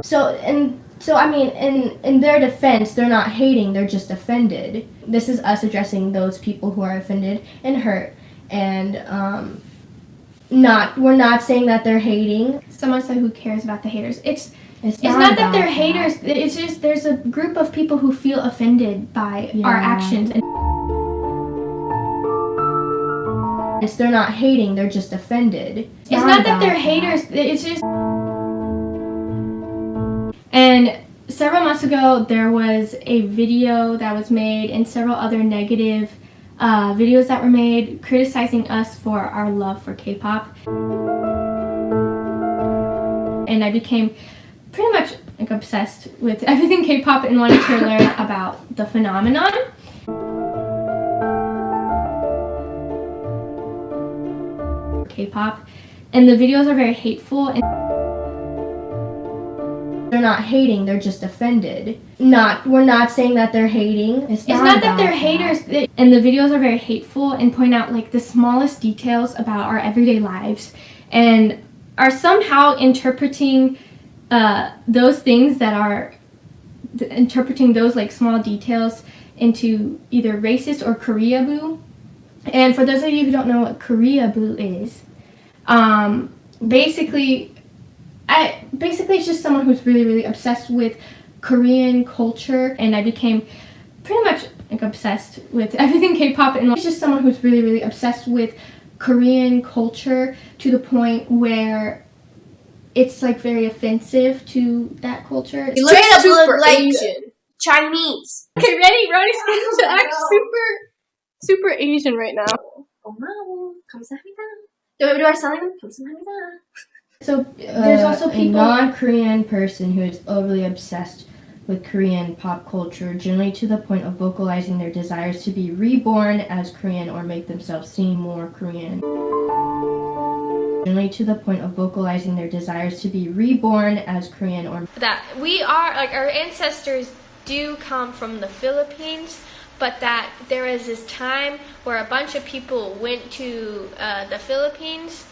So I mean, in their defense, they're not hating, they're just offended. This is us addressing those people who are offended and hurt, and we're not saying that they're hating. Someone said, who cares about the haters? It's not that they're haters. It's just there's a group of people who feel offended by our actions. And they're not hating, they're just offended. It's not that they're haters. It's just. And several months ago, there was a video that was made and several other negative videos that were made criticizing us for our love for K-pop. And I became pretty much like obsessed with everything K-pop and wanted to learn about the phenomenon. K-pop, and the videos are very hateful. And they're not hating, they're just offended. We're not saying that they're hating. It's not that they're haters. And the videos are very hateful and point out like the smallest details about our everyday lives and are somehow interpreting those things that are interpreting those like small details into either racist or KOREABOO. And for those of you who don't know what KOREABOO is, basically it's just someone who's really, really obsessed with Korean culture, and I became pretty much like obsessed with everything K-pop, and it's just someone who's really, really obsessed with Korean culture to the point where it's like very offensive to that culture. You straight up look like Asian. Chinese. Okay, ready? Ronnie's going to act super Asian right now. 고마워. 감사합니다. Do I sound like them? 감사합니다. So there's also people, a non-Korean person who is overly obsessed with Korean pop culture, generally to the point of vocalizing their desires to be reborn as Korean or make themselves seem more Korean. Generally to the point of vocalizing their desires to be reborn as Korean or that we are like our ancestors do come from the Philippines, but that there was this time where a bunch of people went to the Philippines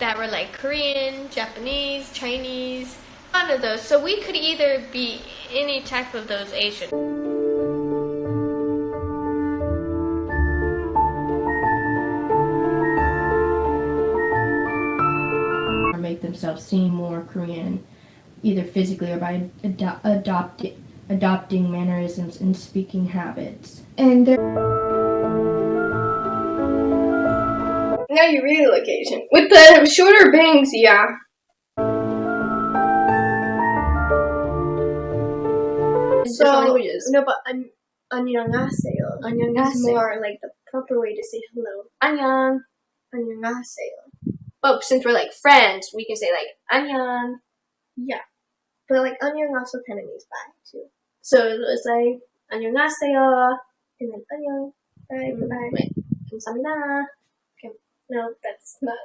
that were like Korean, Japanese, Chinese, one of those. So we could either be any type of those Asian. Or make themselves seem more Korean, either physically or by adopting mannerisms and speaking habits. And now you really look Asian. With the shorter bangs, yeah. So, no, but 안녕하세요. Is more like the proper way to say hello. 안녕. 안녕하세요. But since we're like friends, we can say like 안녕. Yeah. But like 안녕 also kind of means bye too. So it's like 안녕하세요. And then 안녕. Bye. Bye. Wait. 감사합니다. No, that's not.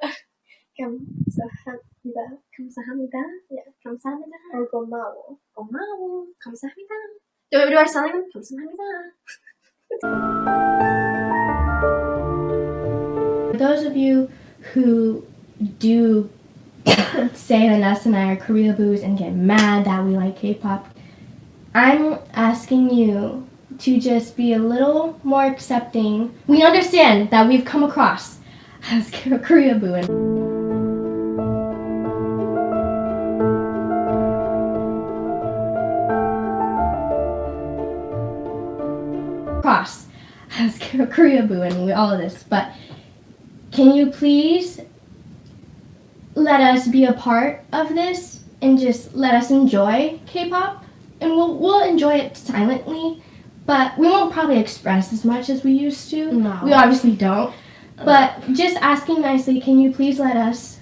감사합니다. 감사합니다. Yeah, 감사합니다. Or 고마워. 고마워. 감사합니다. Do I sound like them? 감사합니다. For those of you who do say that Ness and I are KOREABOOs and get mad that we like K-pop, I'm asking you to just be a little more accepting. We understand that we've come across as KOREABOO and all of this, but can you please let us be a part of this and just let us enjoy K-pop? And we'll enjoy it silently, but we won't probably express as much as we used to. No. We obviously don't. But just asking nicely, can you please let us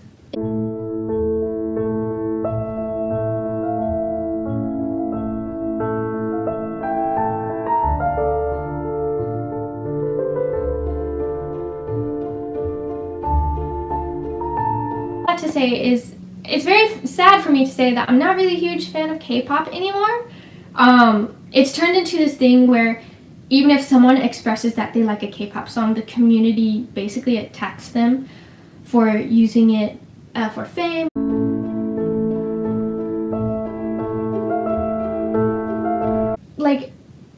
to say is it's very sad for me to say that I'm not really a huge fan of K-pop anymore. It's turned into this thing where even if someone expresses that they like a K-pop song, the community basically attacks them for using it for fame.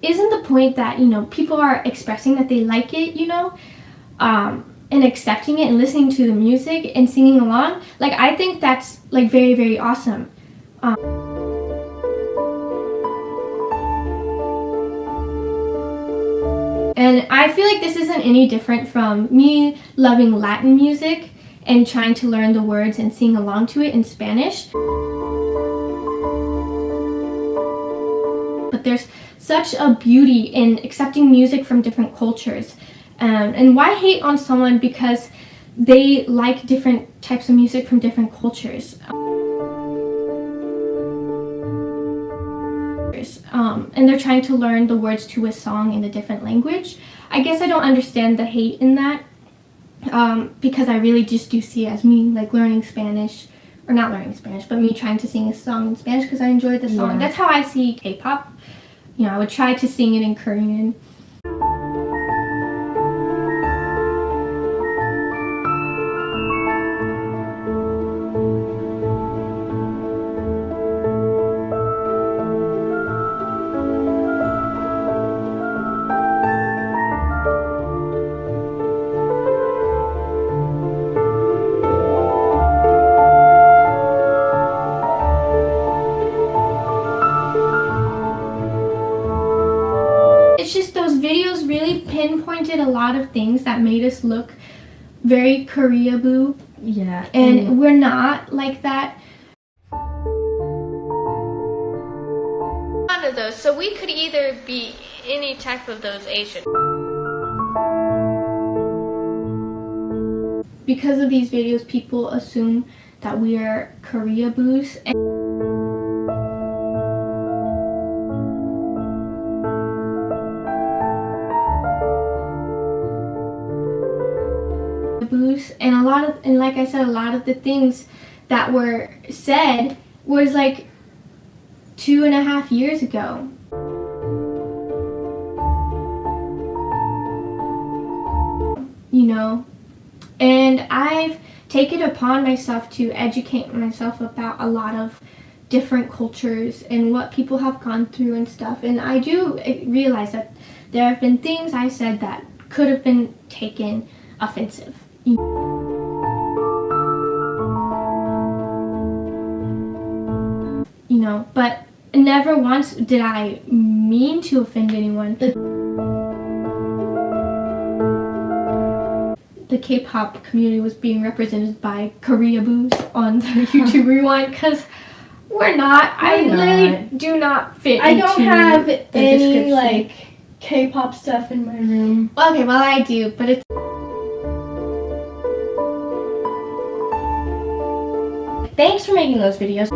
isn't the point that, you know, people are expressing that they like it, you know, and accepting it and listening to the music and singing along. Like, I think that's like very, very awesome. And I feel like this isn't any different from me loving Latin music and trying to learn the words and sing along to it in Spanish. But there's such a beauty in accepting music from different cultures. And why hate on someone because they like different types of music from different cultures? And they're trying to learn the words to a song in a different language. I guess I don't understand the hate in that, because I really just do see it as me like learning Spanish, or not learning Spanish, but me trying to sing a song in Spanish because I enjoyed the song. Yeah. That's how I see K-pop. You know, I would try to sing it in Korean. It's just those videos really pinpointed a lot of things that made us look very Koreaboo, Yeah. and we're not like that. One of those. So we could either be any type of those Asian. Because of these videos, people assume that we are Koreaboos. And like I said, a lot of the things that were said was like 2.5 years ago. You know, and I've taken it upon myself to educate myself about a lot of different cultures and what people have gone through and stuff. And I do realize that there have been things I said that could have been taken offensive. You know, but never once did I mean to offend anyone. The K-pop community was being represented by Koreaboos on the YouTube Rewind, because we're not. I literally do not fit I into don't have the any description. like K-pop stuff in my room. Okay, well I do, but it's... Thanks for making those videos.